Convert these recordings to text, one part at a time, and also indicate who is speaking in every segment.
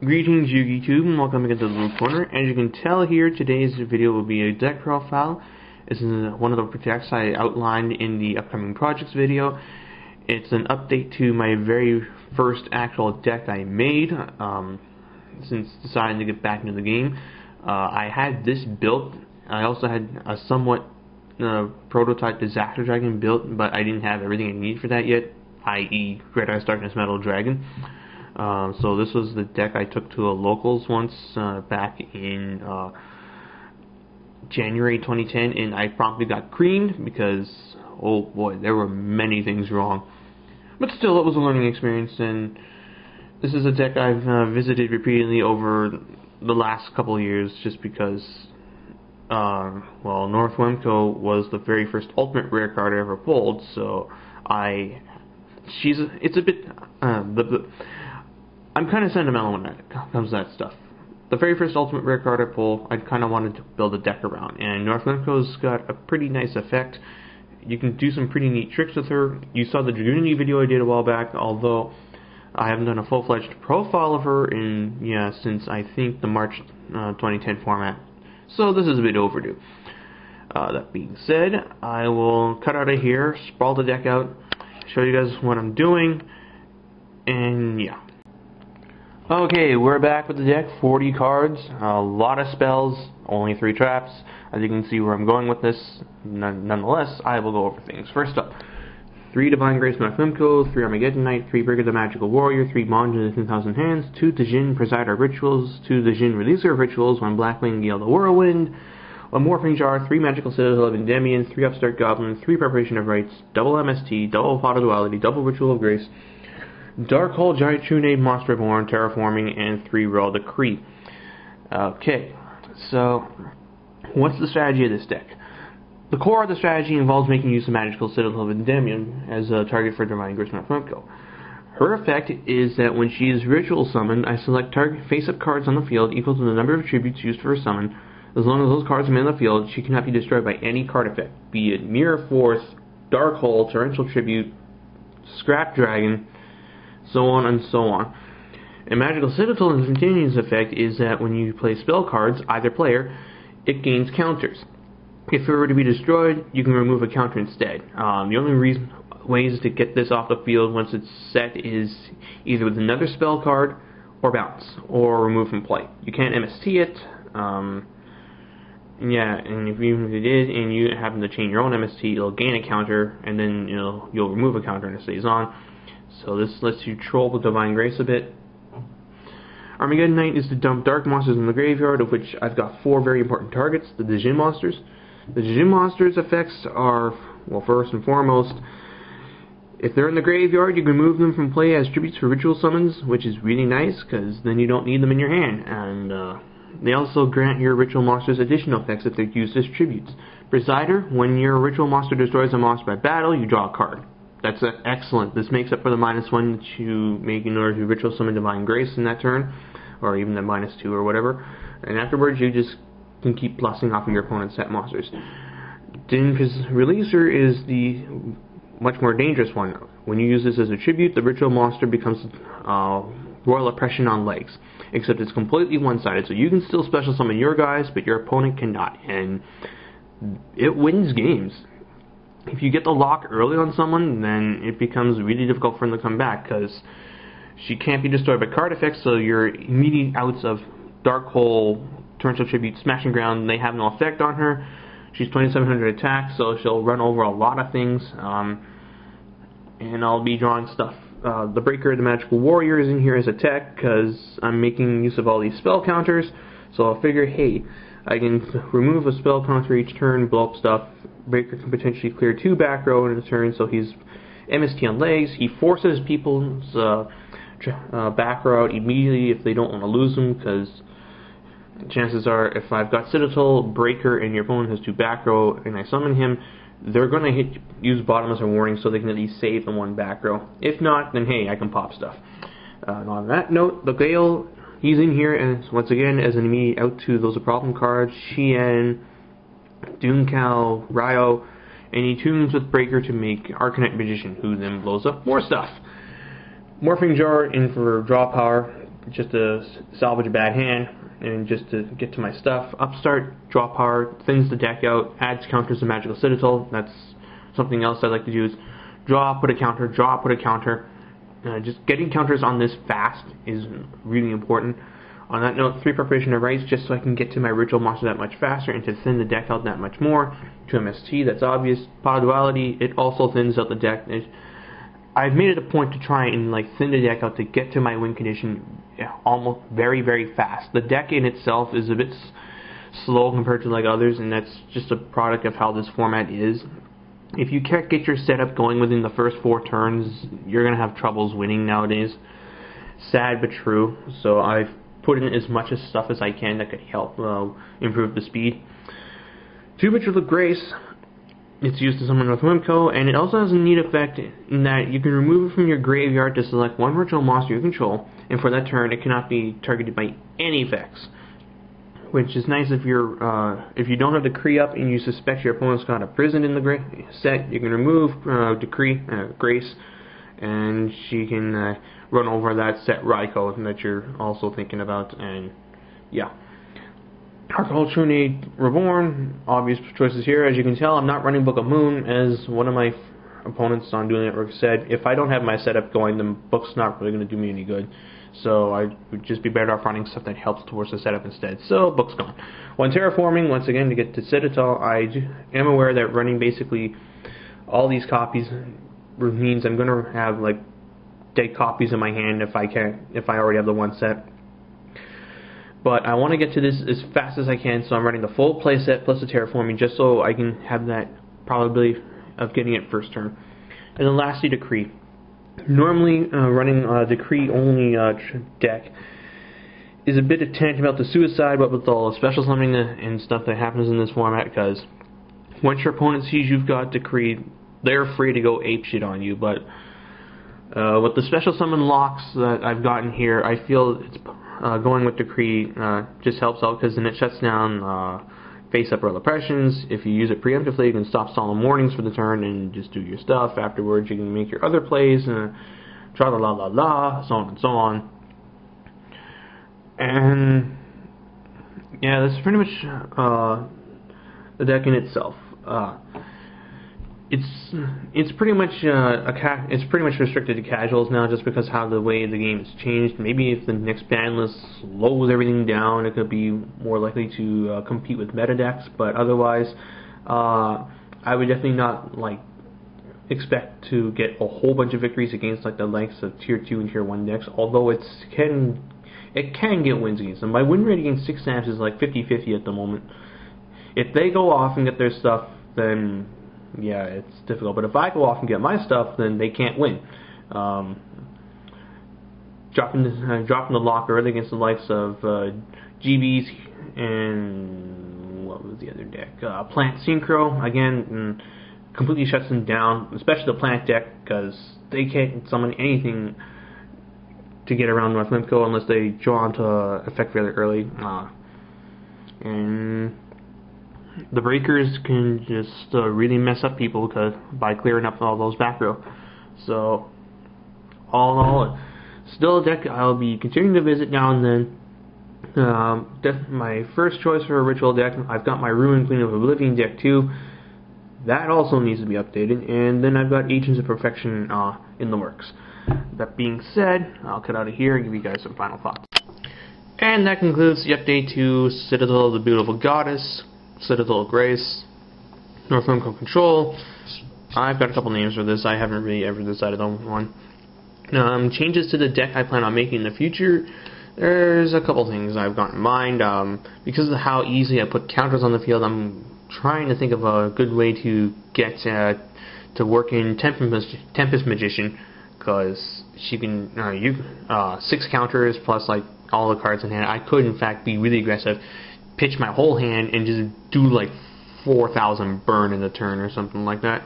Speaker 1: Greetings YouTube and welcome again to the Blue Corner. As you can tell here, today's video will be a deck profile. This is one of the decks I outlined in the upcoming projects video. It's an update to my very first actual deck I made since deciding to get back into the game. I had this built. I also had a somewhat prototype Disaster Dragon built, but I didn't have everything I need for that yet, i.e. Great Ice Darkness Metal Dragon. So this was the deck I took to a locals once back in January 2010, and I promptly got creamed because, oh boy, there were many things wrong. But still, it was a learning experience, and this is a deck I've visited repeatedly over the last couple of years just because, well, Northwemko was the very first ultimate rare card I ever pulled, so it's a bit, I'm kind of sentimental when it comes to that stuff. The very first ultimate rare card I pulled, I kind of wanted to build a deck around, and Northwemko's got a pretty nice effect. You can do some pretty neat tricks with her. You saw the Dragoonity video I did a while back, although I haven't done a full-fledged profile of her since I think the March 2010 format, so this is a bit overdue. That being said, I will cut out of here, sprawl the deck out, show you guys what I'm doing, and yeah. Okay, we're back with the deck, 40 cards, a lot of spells, only 3 traps. As you can see where I'm going with this, nonetheless, I will go over things. First up, 3 Divine Grace Northwemko, 3 Armageddon Knight, 3 Breaker the Magical Warrior, 3 Bond in the 10,000 Hands, 2 Djinn Presider Rituals, 2 Djinn Releaser Rituals, 1 Blackwing Gale the Whirlwind, 1 Morphing Jar, 3 Magical Citadel of Endymion, 3 Upstart Goblin, 3 Preparation of Rites, double MST, double Pot of Duality, double Ritual of Grace, Dark Hole, Giant True-Name, Monster Reborn, Terraforming, and 3 Raw Decree. Okay, so what's the strategy of this deck? The core of the strategy involves making use of Magical Citadel of Endymion as a target for Divine Grace Northwemko. Her effect is that when she is ritual summoned, I select target face-up cards on the field equal to the number of tributes used for her summon. As long as those cards remain on the field, she cannot be destroyed by any card effect, be it Mirror Force, Dark Hole, Torrential Tribute, Scrap Dragon, so on and so on. And Magical Citadel of Endymion's effect is that when you play spell cards, either player, it gains counters. If it were to be destroyed, you can remove a counter instead. The only ways to get this off the field once it's set is either with another spell card, or bounce, or remove from play. You can't MST it, yeah, and even if you did, and you happen to chain your own MST, it'll gain a counter, and then you'll remove a counter and it stays on. So this lets you troll with Divine Grace a bit. Armageddon Knight is to dump dark monsters in the graveyard, of which I've got 4 very important targets, the Djinn monsters. The Djinn monsters' effects are, well, first and foremost, if they're in the graveyard, you can remove them from play as tributes for ritual summons, which is really nice, because then you don't need them in your hand. And they also grant your ritual monsters additional effects if they're used as tributes. Presider, when your ritual monster destroys a monster by battle, you draw a card. That's excellent. This makes up for the -1 that you make in order to ritual summon Divine Grace in that turn, or even the -2 or whatever. And afterwards, you just can keep plussing off of your opponent's set monsters. Djinn Releaser is the much more dangerous one. When you use this as a tribute, the ritual monster becomes Royal Oppression on legs, except it's completely one-sided, so you can still special summon your guys, but your opponent cannot, and it wins games. If you get the lock early on someone, then it becomes really difficult for them to come back, because she can't be destroyed by card effects, so your immediate outs of Dark Hole, Torrential Tribute, Smashing Ground, they have no effect on her. She's 2700 attack, so she'll run over a lot of things, and I'll be drawing stuff. The Breaker, the Magical Warrior, is in here as a tech, because I'm making use of all these spell counters, so I'll figure, hey, I can remove a spell counter each turn, blow up stuff. Breaker can potentially clear 2 back row in a turn, so he's MST on legs. He forces people's back row out immediately if they don't want to lose him, because chances are if I've got Citadel, Breaker, and your opponent has 2 back row, and I summon him, they're going to use bottom as a warning so they can at least save the 1 back row. If not, then hey, I can pop stuff. And on that note, the Gale, he's in here as, once again, as an immediate out to those problem cards, Shien, Doomcow, Ryo, and he tunes with Breaker to make Gagaga Magician, who then blows up more stuff. Morphing Jar in for draw power. just to salvage a bad hand and just to get to my stuff. Upstart, draw power, thins the deck out, adds counters to Magical Citadel. That's something else I like to do is draw, put a counter, draw, put a counter. Just getting counters on this fast is really important. On that note, 3 Preparation of Rites, just so I can get to my ritual monster that much faster and to thin the deck out that much more. 2 MST, that's obvious. Pot of Duality, it also thins out the deck. I've made it a point to try and thin the deck out to get to my win condition almost very, very fast. The deck in itself is a bit slow compared to others, and that's just a product of how this format is. If you can't get your setup going within the first 4 turns, you're going to have troubles winning nowadays. Sad but true. So I've put in as much stuff as I can that could help improve the speed. 2 Ritual of Grace. It's used to summon Northwemko, and it also has a neat effect in that you can remove it from your graveyard to select 1 ritual monster you control, and for that turn it cannot be targeted by any effects. Which is nice if you don't have Decree up and you suspect your opponent's got a prison in the set. You can remove Grace, and she can run over that set Raiko that you're also thinking about, and yeah. Archultrune Reborn, obvious choices here. As you can tell, I'm not running Book of Moon, as one of my opponents on Dueling Network said, if I don't have my setup going, then Book's not really going to do me any good. So I would just be better off running stuff that helps towards the setup instead. So Book's gone. When terraforming, once again, to get to Citadel, I am aware that running basically all these copies means I'm going to have dead copies in my hand if I already have the one set. But I want to get to this as fast as I can, so I'm running the full playset plus the terraforming just so I can have that probability of getting it first turn. And then lastly, Decree. Normally, running a Decree-only deck is a bit tantamount to suicide, but with all the special summoning and stuff that happens in this format, because once your opponent sees you've got Decree, they're free to go apeshit on you. But with the special summon locks that I've gotten here, I feel it's going with Decree just helps out, because then it shuts down face-up Royal Oppressions. If you use it preemptively, you can stop Solemn Warnings for the turn and just do your stuff. Afterwards, you can make your other plays, tra-la-la-la-la, so on and so on. And yeah, this is pretty much the deck in itself. It's pretty much restricted to casuals now, just because how the way the game has changed. Maybe if the next ban list slows everything down, it could be more likely to compete with meta decks. But otherwise, I would definitely not expect to get a whole bunch of victories against the likes of tier 2 and tier 1 decks. Although it can get wins against them. My win rate against 6 stamps is 50-50 at the moment. If they go off and get their stuff, then yeah, it's difficult. But if I go off and get my stuff, then they can't win. Dropping the lock early against the likes of GBs and what was the other deck? Plant Synchro again completely shuts them down, especially the Plant deck, because they can't summon anything to get around Northwemko unless they draw onto effect fairly early. And the breakers can just really mess up people by clearing up all those back row. So, all in all, still a deck I'll be continuing to visit now and then. My first choice for a ritual deck, I've got my Ruin Queen of Oblivion deck too. That also needs to be updated. And then I've got Agents of Perfection in the works. That being said, I'll cut out of here and give you guys some final thoughts. And that concludes the update to Citadel of the Beautiful Goddess, Citadel of Grace, Northwemko Control. I've got a couple names for this. I haven't really ever decided on one. Changes to the deck I plan on making in the future. There's a couple things I've got in mind. Because of how easily I put counters on the field, I'm trying to think of a good way to get to work in Tempest Magician, because she can 6 counters plus all the cards in hand. I could in fact be really aggressive, pitch my whole hand and just do 4,000 burn in a turn or something like that.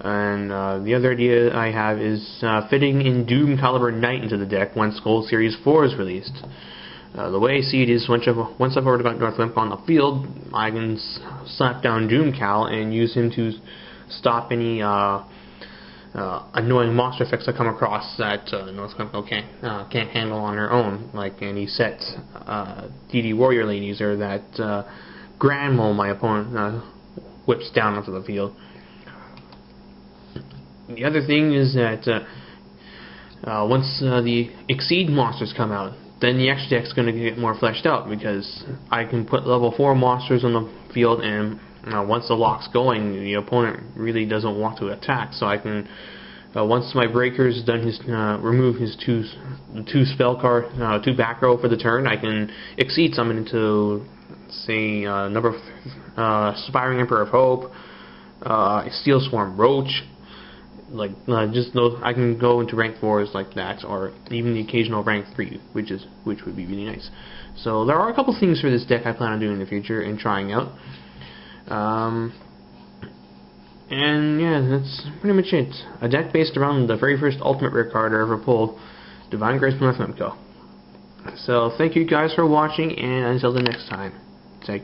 Speaker 1: And the other idea I have is fitting in Doom Caliber Knight into the deck once Gold Series 4 is released. The way I see it is once I've already got Northwemko on the field, I can slap down Doom Cal and use him to stop any annoying monster effects I come across that Northwemko can't handle on her own, like any set DD Warrior ladies, or that Grand Mole my opponent whips down onto the field. The other thing is that once the Exceed monsters come out, then the extra deck's going to get more fleshed out, because I can put level 4 monsters on the field, and once the lock's going, the opponent really doesn't want to attack. So I can, once my Breaker's done his remove his two spell card, 2 back row for the turn, I can Exceed summon into, say, number Aspiring Emperor of Hope, Steel Swarm Roach. Like just those, I can go into rank 4s like that, or even the occasional rank 3, which would be really nice. So there are a couple things for this deck I plan on doing in the future and trying out. And yeah, that's pretty much it. A deck based around the very first Ultimate Rare card I ever pulled, Divine Grace from Northwemko. So thank you guys for watching, and until the next time, take care.